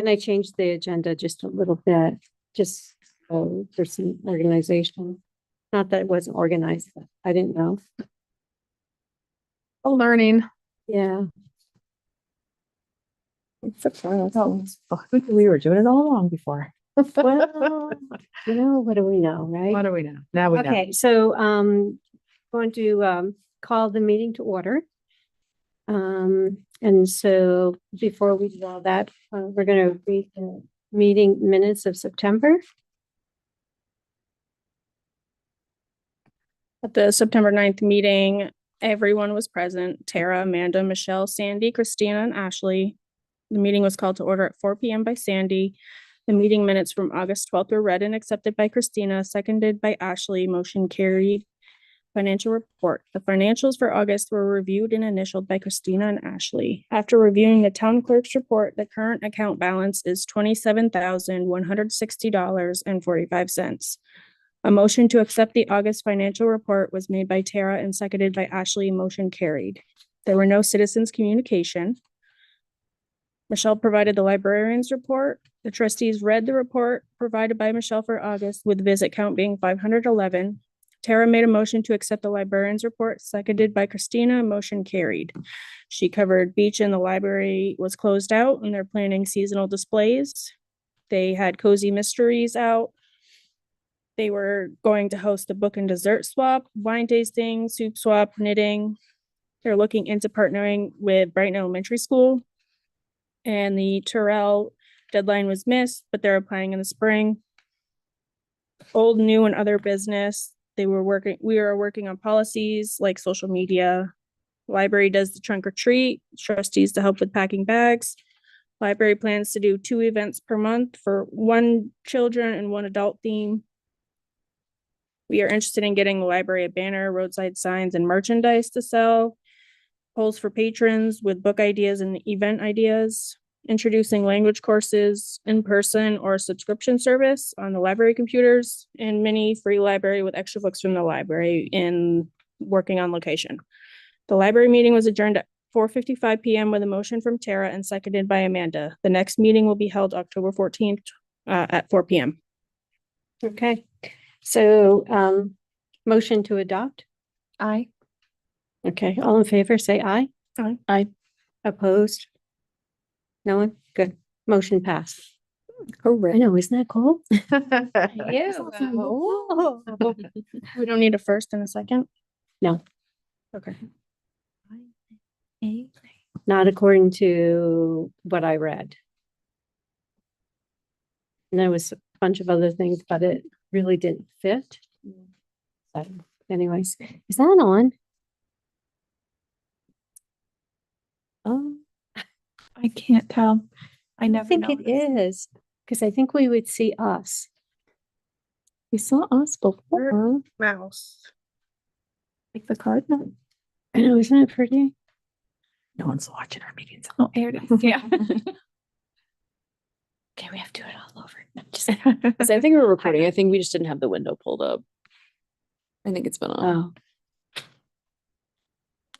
And I changed the agenda just a little bit, just for some organization. Not that it wasn't organized, but I didn't know. Oh, learning. Yeah. It's surprised. Oh, we were doing it all along before. Well, what do we know, right? What do we know? Now we know. Okay, so going to call the meeting to order. And so before we do all that, we're going to read the meeting minutes of September. At the September 9th meeting, everyone was present: Tara, Amanda, Michelle, Sandy, Christina, and Ashley. The meeting was called to order at 4 p.m. by Sandy. The meeting minutes from August 12th were read and accepted by Christina, seconded by Ashley. Motion carried. Financial report. The financials for August were reviewed and initialed by Christina and Ashley. After reviewing the town clerk's report, the current account balance is $27,160.45. A motion to accept the August financial report was made by Tara and seconded by Ashley. Motion carried. There were no citizens' communication. Michelle provided the librarian's report. The trustees read the report provided by Michelle for August, with visit count being 511. Tara made a motion to accept the librarian's report, seconded by Christina. Motion carried. She covered beach and the library was closed out, and they're planning seasonal displays. They had Cozy Mysteries out. They were going to host a book and dessert swap, wine tasting, soup swap, knitting. They're looking into partnering with Brighton Elementary School. And the Terrell deadline was missed, but they're applying in the spring. Old, new, and other business. We are working on policies like social media. Library does the trunk or treat. Trustees to help with packing bags. Library plans to do 2 events per month for 1 children and 1 adult theme. We are interested in getting the library a banner, roadside signs, and merchandise to sell. Polls for patrons with book ideas and event ideas. Introducing language courses in person or subscription service on the library computers, and mini free library with extra books from the library in working on location. The library meeting was adjourned at 4:55 p.m. with a motion from Tara and seconded by Amanda. The next meeting will be held October 14th at 4 p.m. Okay, so motion to adopt. Aye. Okay, all in favor, say aye. Aye. Aye. Opposed? No one? Good. Motion passed. I Correct. know, isn't that cool? Yeah. We don't need a first and a second? No. Okay. Not according to what I read. And there was a bunch of other things, but it really didn't fit. So anyways, is that on? Oh, I can't tell. I I never think it is, because I think we would see us. We saw us before. Mouse. Like the card. No, I know, isn't it pretty? no one's watching our meetings. Oh, there it is. Yeah. Okay, we have to do it all over. So I think we're recording. I think we just didn't have the window pulled up. I think it's been on. Oh,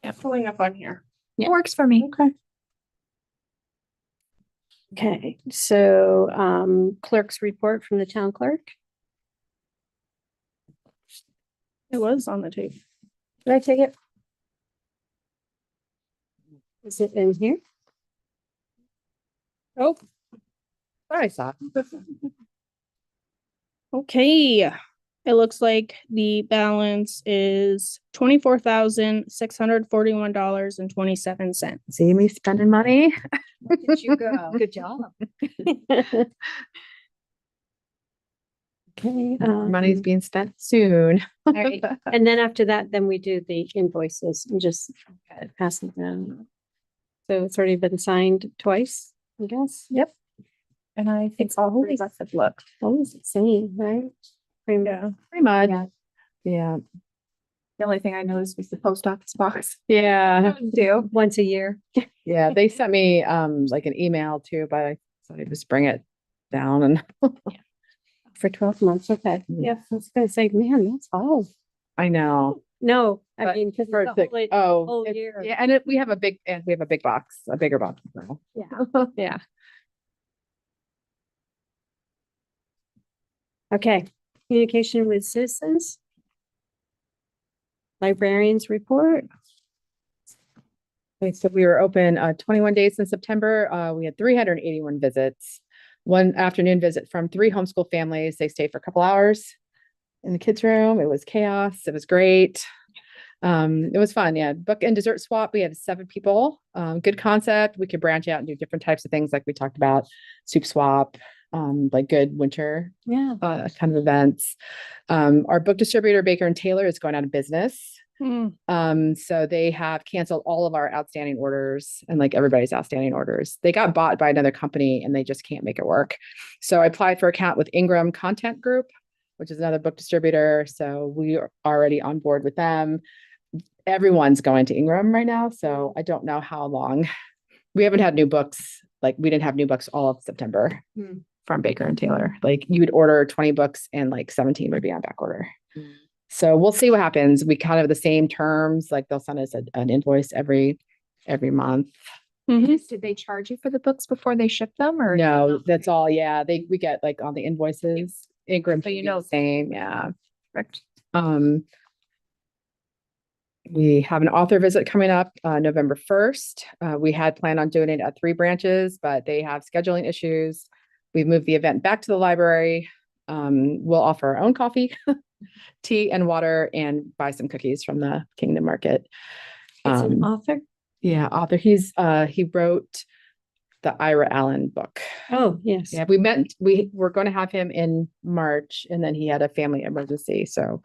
Yeah, pulling up on here. Yeah. Works for me. okay. Okay, so clerk's report from the town clerk. It was on the tape. Did I take it? Is it in here? Oh, I saw. okay. It looks like the balance is $24,641.27. See me spending money. Did you go? Good job. Okay. Money's being spent soon. all right. And then after that, then we do the invoices and just pass them around. So it's already been signed twice, I guess. Yep. And I think all of us have looked. Always the same, right? Yeah. Pretty much. Yeah. Yeah. The only thing I noticed was the post office box. Yeah. Do. Once a year. Yeah, they sent me like an email too, but I thought I'd just bring it down and For 12 months, okay. Yeah, I was gonna say, man, that's all. I know. No, I But mean, 'cause for it's the- the oh, whole it- year. yeah, and we have a big box, a bigger box now. Yeah. Yeah. Okay, communication with citizens. Librarians report. Okay, so we were open 21 days in September. We had 381 visits. One afternoon visit from 3 homeschool families. They stayed for a couple hours in the kids' room. It was chaos. It was great. It was fun. Yeah. Book and dessert swap. We had 7 people. Good concept. We could branch out and do different types of things like we talked about, soup swap, like good winter Yeah. kind of events. Our book distributor, Baker and Taylor, is going out of business. So they have canceled all of our outstanding orders and like everybody's outstanding orders. They got bought by another company and they just can't make it work. So I applied for account with Ingram Content Group, which is another book distributor. So we are already on board with them. Everyone's going to Ingram right now. So I don't know how long. We haven't had new books. Like we didn't have new books all of September from Baker and Taylor. Like you would order 20 books and like 17 would be on back order. So we'll see what happens. We kind of the same terms, like they'll send us an invoice every month. Did they charge you for the books before they ship them or? No, that's all. Yeah. We get like on the invoices. Ingram, So you know- same. Yeah. Correct. We have an author visit coming up November 1st. We had planned on doing it at 3 branches, but they have scheduling issues. We've moved the event back to the library. We'll offer our own coffee, tea and water, and buy some cookies from the Kingdom Market. It's an author. Yeah, author. He wrote the Ira Allen book. Oh, yes. Yeah, we were going to have him in March and then he had a family emergency. So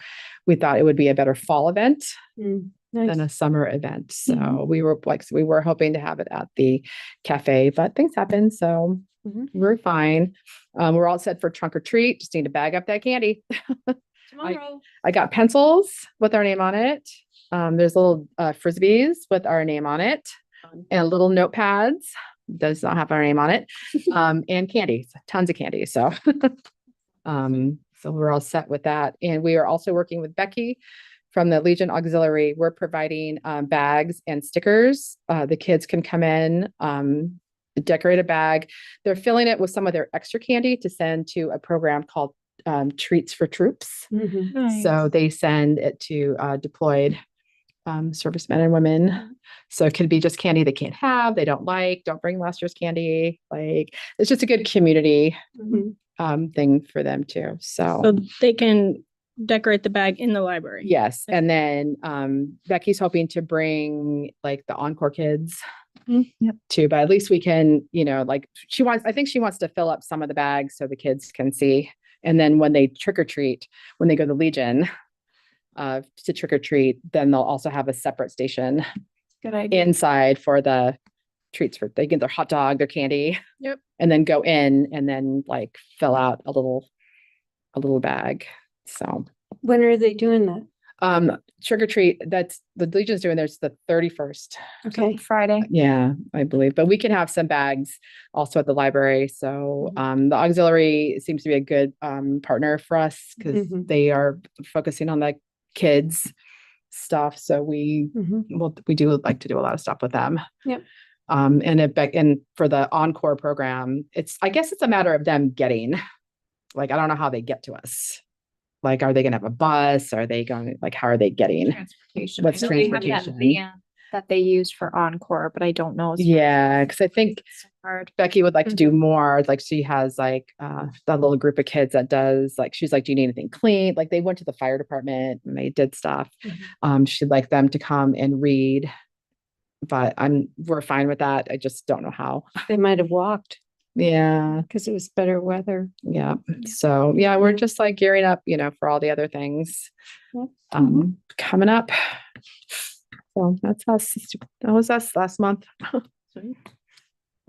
we thought it would be a better fall event Nice. than a summer event. So we were hoping to have it at the cafe, but things happened. So we're fine. We're all set for trunk or treat. Just need to bag up that candy. Tomorrow. I got pencils with our name on it. There's little frisbees with our name on it and little notepads. Does not have our name on it. And candy, tons of candy. So, so we're all set with that. And we are also working with Becky from the Legion Auxiliary. We're providing bags and stickers. The kids can come in, decorate a bag. They're filling it with some of their extra candy to send to a program called Treats for Troops. So they send it to deployed servicemen and women. So it could be just candy they can't have, they don't like, don't bring last year's candy. Like it's just a good community thing for them too. So they can decorate the bag in the library. Yes. And then Becky's hoping to bring like the Encore kids too, but at least we can, like I think she wants to fill up some of the bags so the kids can see. And then when they trick or treat, when they go to Legion to trick or treat, then they'll also have a separate station Good idea. inside for the treats they get their hot dog, their candy. Yep. And then go in and then like fill out a little bag. So When are they doing that? trick or treat, that's the Legion's doing theirs the 31st. Okay. Friday. Yeah, I believe, but we can have some bags also at the library. So the auxiliary seems to be a good partner for us because they are focusing on the kids stuff. So we do like to do a lot of stuff with them. Yep. And for the Encore program, I guess it's a matter of them getting, like, I don't know how they get to us. Like, are they going to have a bus? Are they going, like, how are they getting? Transportation. What's I know they have that transportation? van that they use for Encore, but I don't know. Yeah, because I think It's so hard. Becky would like to do more. Like she has like that little group of kids that does like, she's like, do you need anything clean? Like they went to the fire department and they did stuff. She'd like them to come and read, but we're fine with that. I just don't know how. They might have walked Yeah. because it was better weather. Yeah. So yeah, we're just like gearing up, for all the other things coming up. So that's us. That was us last month.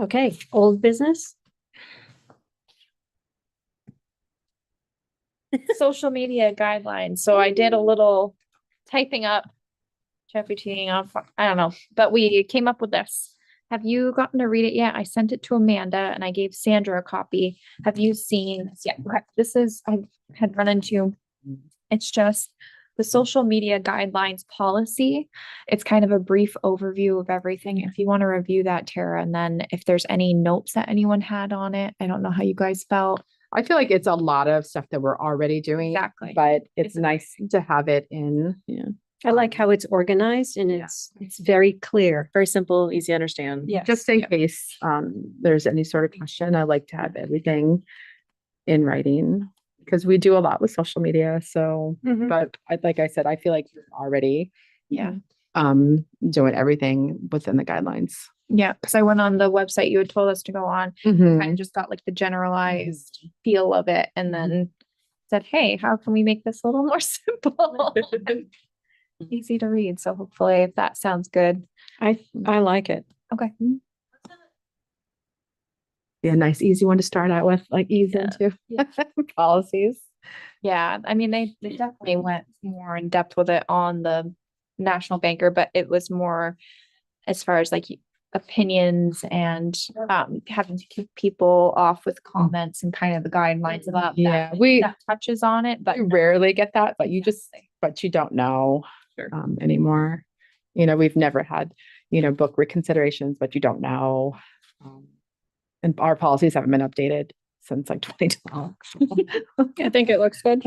Okay, old business. Social media guidelines. So I did a little typing up, chatting off. I don't know, but we came up with this. Have you gotten to read it yet? I sent it to Amanda and I gave Sandra a copy. Have you seen this yet? Okay, this is, I had run into, it's just the social media guidelines policy. It's kind of a brief overview of everything. If you want to review that, Tara, and then if there's any notes that anyone had on it, I don't know how you guys felt. I feel like it's a lot of stuff that we're already doing. Exactly. But it's It's nice to have it in. Yeah. I like how it's organized and Yeah. it's very clear. Very simple, easy to understand. Yeah. Just in Yeah. case there's any sort of question, I like to have everything in writing because we do a lot with social media. So, Mhm. but like I said, I feel like we're already Yeah. doing everything within the guidelines. Yeah, because I went on the website you had told us to go on, Mhm. kind of just got like the generalized feel of it, and then said, hey, how can we make this a little more simple? Easy to read. So hopefully if that sounds good. I like it. Okay. Be a nice, easy one to start out with, like ease Yeah. into policies. Yeah, I mean, they definitely went more in depth with it on the National Banker, but it was more as far as like opinions and having to keep people off with comments and kind of the guidelines about that. Yeah, we That touches on it, but rarely get that, but you Exactly. but you don't know Sure. anymore. We've never had, book reconsiderations, but you don't know. And our policies haven't been updated since like 2012. I think it looks good.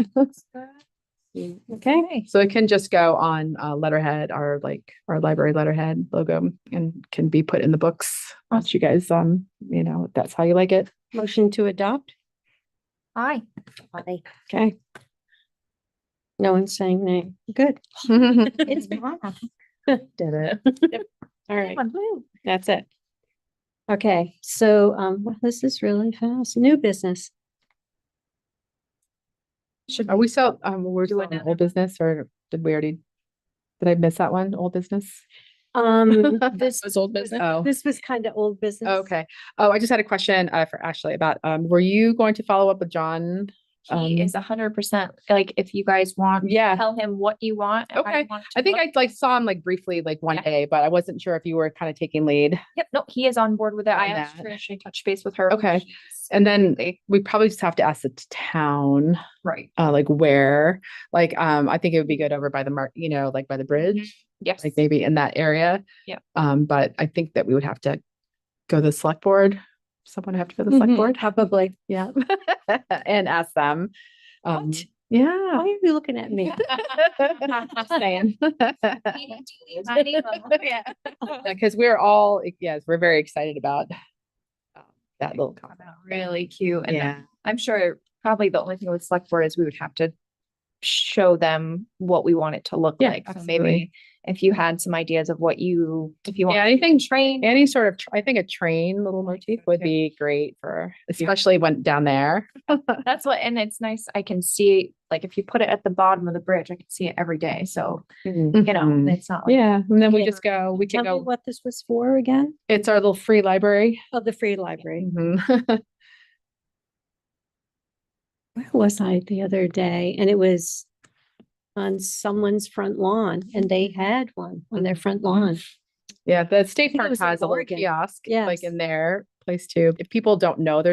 Okay. So it can just go on letterhead, our library letterhead logo, and can be put in the books. Once you guys, if that's how you like it. Motion to adopt. hi. Okay. No one's saying nay. Good. It's Did it. All right. That's it. Okay, so well, this is really fast. New business. Should Are we still, we're Do still in another old business or did I miss that one? Old business? This Was old business. Oh, this was kind of old business. okay. Oh, I just had a question for Ashley about, were you going to follow up with John? He is 100% like if you guys want, Yeah. tell him what you want. and how you Okay. want it I to think look. I saw him like briefly, like one Yeah. day, but I wasn't sure if you were kind of taking lead. Yep, no, he is on board with it. I On asked that. Trish, I touched base with her. Okay. And then we probably just have to ask the town, Right. like where, like, I think it would be good over by the like by the bridge, Yes. like maybe in that area. Yep. But I think that we would have to go to the select board. Someone would have to go to the select Mhm, board. probably. Yeah. And ask them. What? Yeah. Why are you looking at me? Just saying. Yeah. Because we're all, yes, we're very excited about that little comment. Really cute. And Yeah. I'm sure probably the only thing with select board is we would have to show them what we want it to look Yeah, like. So absolutely. maybe if you had some ideas of what if you want Yeah, anything train. any sort of, I think a train little motif would be great especially when down there. That's what, and it's nice. I can see, like, if you put it at the bottom of the bridge, I can see it every day. So, Mhm. it's not like, Yeah, and then we Yeah. just go, we Tell can me go, what this was for again? it's our little free library. Oh, the free library. Mhm. Where was I the other day? And it was on someone's front lawn and they had one on their front lawn. Yeah, the state think it park was in has a little Oregon. kiosk, like Yes. in their place too. If people don't know,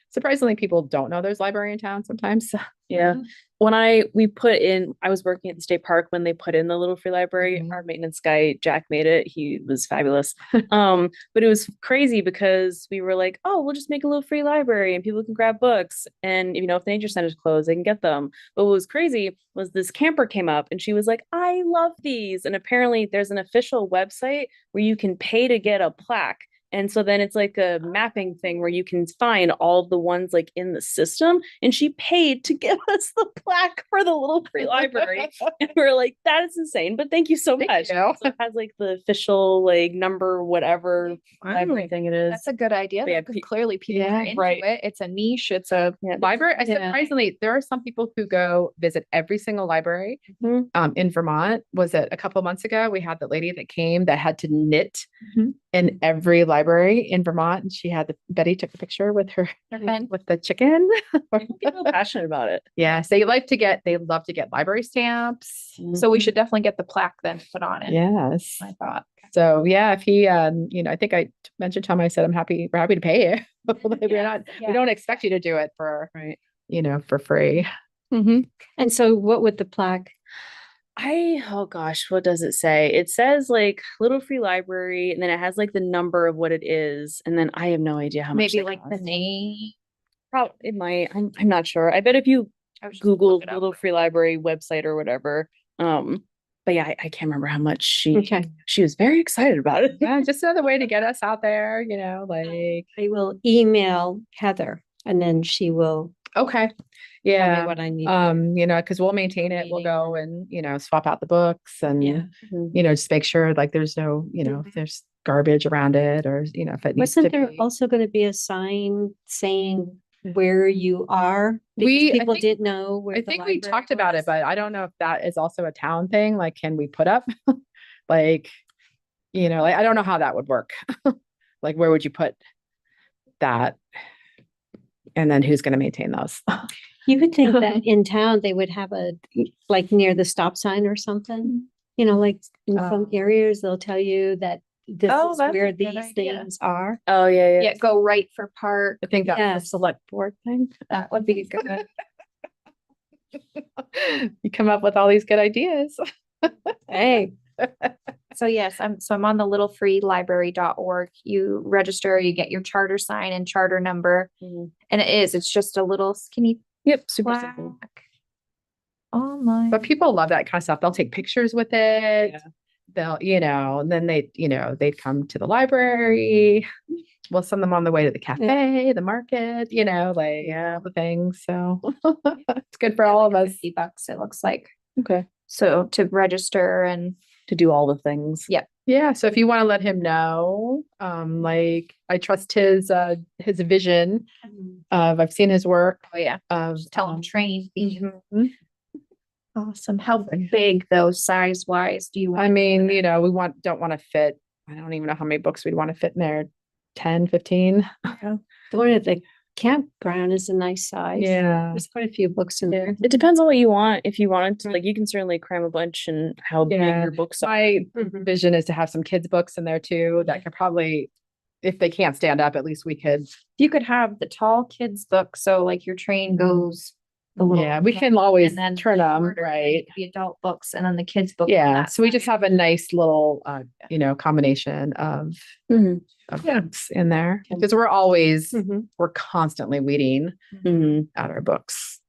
surprisingly, people don't know there's library in town sometimes. Yeah. When I was working at the state park when they put in the little free library, Mhm. our maintenance guy, Jack, made it. He was fabulous. But it was crazy because we were like, oh, we'll just make a little free library and people can grab books. And, if the nature center's closed, they can get them. But what was crazy was this camper came up and she was like, I love these. And apparently there's an official website where you can pay to get a plaque. And so then it's like a mapping thing where you can find all the ones like in the system. And she paid to give us the plaque for the little free library. And we're like, that is insane. But thank you so Thank much. you. So it has like the official like number, whatever library thing it is. that's a good idea. Yeah, Because clearly people Yeah, are into right. it. It's a niche. It's a Library, Yeah. surprisingly, there are some people who go visit every single library. Mhm. In Vermont. Was it a couple of months ago? We had the lady that came that had to knit Mhm. in every library in Vermont, and Betty took a picture with with the chicken. People get real passionate about it. Yeah, so they love to get library stamps. so we should definitely get the plaque then put on it. Yes. I thought. So yeah, if he, I think I mentioned to him, I said, we're happy to pay you. We Yeah. don't expect you to do it for, Right. for free. Mhm. And so what would the plaque? Oh gosh, what does it say? It says like little free library, and then it has like the number of what it is, and then I have no idea how much Maybe they like the cost. name. Probably it might. I'm not sure. I bet if you I was just gonna Google look it up. Little Free Library website or whatever. But yeah, I can't remember how much Okay. she was very excited about it. Yeah, just another way to get us out there, like, I will email Heather and then she will okay. tell me Yeah. what I need. Because we'll maintain it, we'll Meeting. go and, swap out the books Yeah. and, just make sure like there's no, if there's garbage around it or, if it needs to Wasn't there be. also going to be a sign saying where you are? Because I people think- didn't know where. I the think we library talked about it, was. but I don't know if that is also a town thing. Like, can we put up like, like, I don't know how that would work. Like, where would you put that? And then who's going to maintain those? You would think that in town they would have like near the stop sign or something, like in some areas, they'll tell you that this Oh, is that's where a good these idea. things are. Oh yeah. Yeah, go right for park. I think that's a Yes. select board thing. That would be good. You come up with all these good ideas. Hey, So yes, I'm on the littlefreelibrary.org. You register, you get your charter sign and charter number. Mhm. And it's just a little skinny Yep, super simple. plaque. Online. But people love that kind of stuff. They'll take pictures with it. Yeah. They'll, and then they'd come to the library. We'll send them on the way to the cafe, the market, the things. So it's good for all of us. $50, it looks like. Okay. So to register and To do all the things. Yeah. So if you want to let him know, like I trust his vision of, I've seen his work oh yeah, of, tell them train. mhm. Awesome. How big though, size wise, do you I want? mean, we don't want to fit, I don't even know how many books we'd want to fit in there. 10, 15. the one at the campground is a nice size. Yeah. There's quite a few books in there. It depends on what you want. If you wanted to, like, you can certainly cram a bunch and how big Yeah. your books are. My Mhm. vision is to have some kids' books in there too that could probably, if they can't stand up, at least we could. You could have the tall kids book, so like your train goes the little. Yeah, we can always and then turn them, shorter, right? The adult books and then the kids book. on Yeah, that so we just side. have a nice little, combination of Mhm. books in there. Because Mhm. we're constantly weeding Mhm. out our books.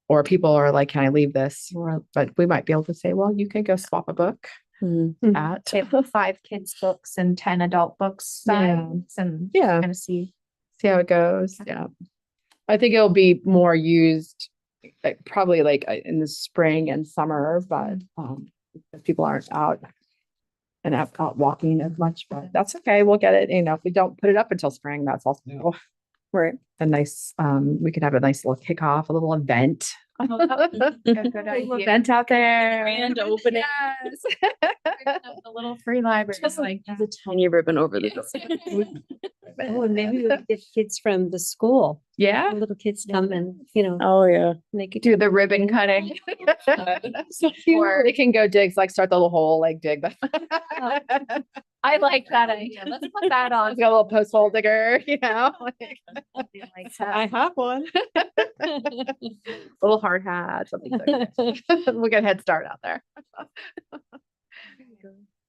Or people are like, can I leave this? But we might be able to say, well, you can go swap a book Mhm. at. They have 5 kids books and 10 adult books Yeah. sides and Yeah. kind of see. See how it goes. Yeah. I think it'll be more used probably like in the spring and summer, but because people aren't out and out walking as much, but that's okay. We'll get it. If we don't put it up until spring, that's also Right. a nice, we could have a nice little kickoff, a little event. Good Little idea. event out there. Grand opening. Yes. The little free library. Just like has a tiny ribbon over the door. Oh, and maybe we could get kids from the school. Yeah. Little kids come and, Oh yeah. they could Do the ribbon cutting. So Or- they can go dig, like start the little hole, like dig. I like that idea. Let's put that on. It's got a little post hole digger, I have one. little hard hat, something like that. We'll get a head start out there.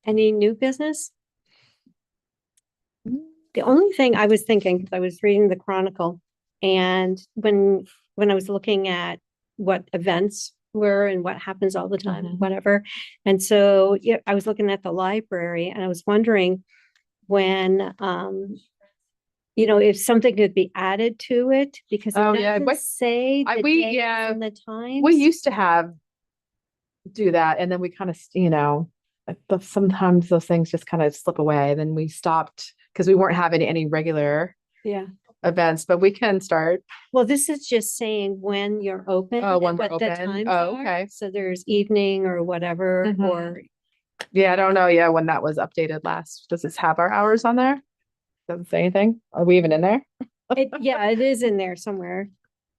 Any new business? The only thing I was thinking, because I was reading the Chronicle, and when I was looking at what events were and what happens all the time, and whatever. And so, yeah, I was looking at the library and I was wondering when, if something could be added to it, because Oh, it yeah, doesn't what- say the we- days yeah, and the times. We used to do that, and then we kind of, sometimes those things just kind of slip away. Then we stopped because we weren't having any regular Yeah. events, but we can start. Well, this is just saying when you're open. Oh, when and we're what the open. times Oh, are. okay. So there's evening or whatever, Mhm. or Yeah, I don't know. Yeah, when that was updated last, does this have our hours on there? Doesn't say anything. Are we even in there? yeah, it is in there somewhere.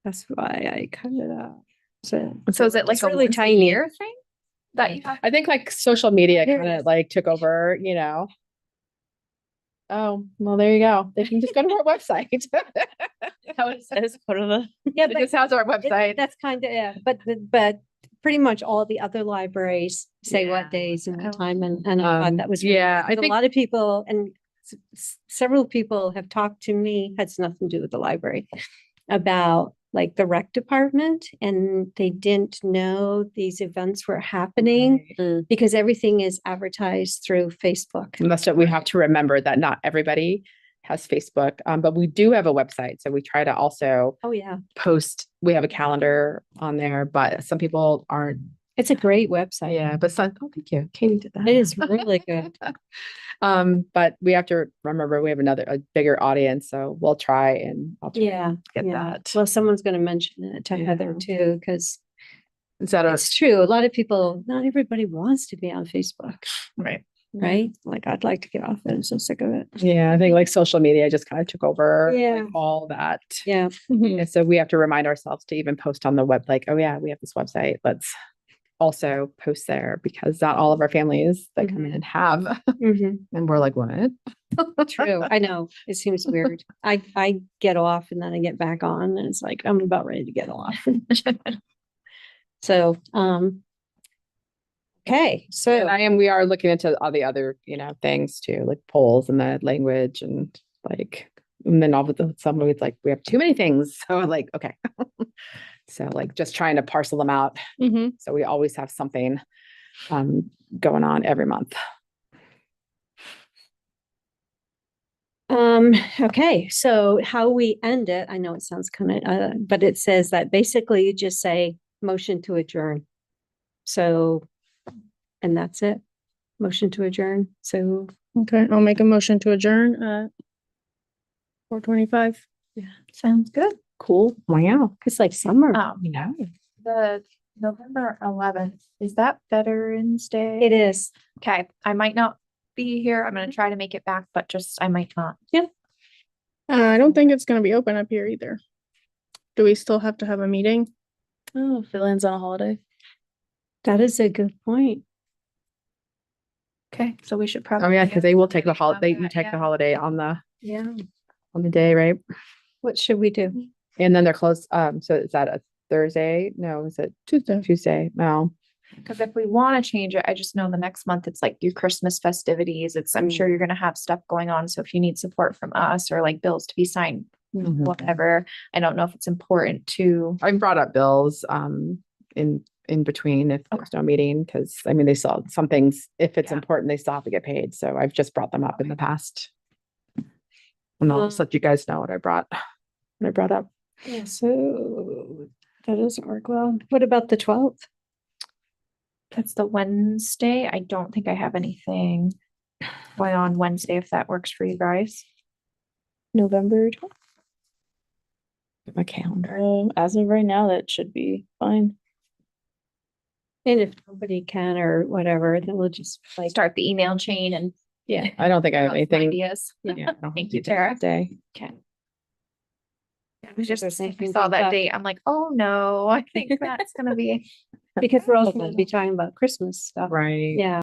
That's why I cut it out. So So is it like It's a really once a tiny. year thing? That you have? I think like social media There kind it of like took over, Oh, well, there you go. They can just go to our website. How it says, go to the. yeah, It just has our website. that's kind of, yeah, but pretty much all the other libraries say Yeah. what days and what Oh. time, and I thought that was. really yeah, good. I think- A lot of people and several people have talked to me, has nothing to do with the library. about like the rec department, and they didn't know these events were happening because everything is advertised through Facebook. And that's what we have to remember, that not everybody has Facebook, but we do have a website. So we try to also Oh, yeah. post, we have a calendar on there, but some people aren't. It's a great website. Yeah, but some, oh, thank you. Katie did that. It is really good. But we have to remember we have a bigger audience, so we'll try and I'll try Yeah. to get yeah. that. Well, someone's going to mention it to Heather Yeah. too, because Instead of, it's true. A lot of people, not everybody wants to be on Facebook, right. right? Like, I'd like to get off it. I'm so sick of it. Yeah, I think like social media just kind of took over like, Yeah. all that. Yeah. Mhm. And so we have to remind ourselves to even post on the web, like, oh yeah, we have this website. Let's also post there, because not all of our families that come in have. Mhm. And we're like, what? True. I know. It seems weird. I get off and then I get back on and it's like, I'm about ready to get off. So, okay, so, And we are looking into all the other, things too, like polls and the language and like, and then all of the, some of it's like, we have too many things. So like, okay. So like just trying to parcel them out. Mhm. So we always have something going on every month. okay, so how we end it, I know it sounds kind of, but it says that basically you just say motion to adjourn. So, and that's it. Motion to adjourn. So, Okay, I'll make a motion to adjourn at 4:25. Sounds good. Cool. Wow. it's like summer. You know, The November 11th, is that Veterans Day? It is. Okay, I might not be here. I'm gonna try to make it back, but just I might not. I don't think it's gonna be open up here either. Do we still have to have a meeting? Oh, fill-ins on a holiday. That is a good point. Okay, so we should probably. oh yeah, because they will take the holiday. holiday, you take the holiday on Yeah. the day, right? What should we do? And then they're closed. So is that a Thursday? No, is it Tuesday. Tuesday? No. Because if we want to change it, I just know the next month it's like your Christmas festivities. I'm sure you're gonna have stuff going on. So if you need support from us or like bills to be signed, Mhm. whatever, I don't know if it's important to. I brought up bills in between if there's no meeting, because I mean they saw some things, if it's Yeah. important, they still have to get paid. So I've just brought them up in the past. And I'll just let you guys know what I brought up. Yeah, so that doesn't work well. What about the 12th? That's the Wednesday. I don't think I have anything going on Wednesday, if that works for you guys. November 12th. My calendar. As of right now, that should be fine. And if nobody can or whatever, then we'll just like, Start the email chain and yeah. I don't think I have bounce some anything. ideas. Yeah, I don't have Thank you, anything Tara. that day. Okay. I was just, There's I anything saw like that that. date. I'm like, oh no, I think that's gonna be. Because we're also going to be talking about Christmas stuff. Right. Yeah.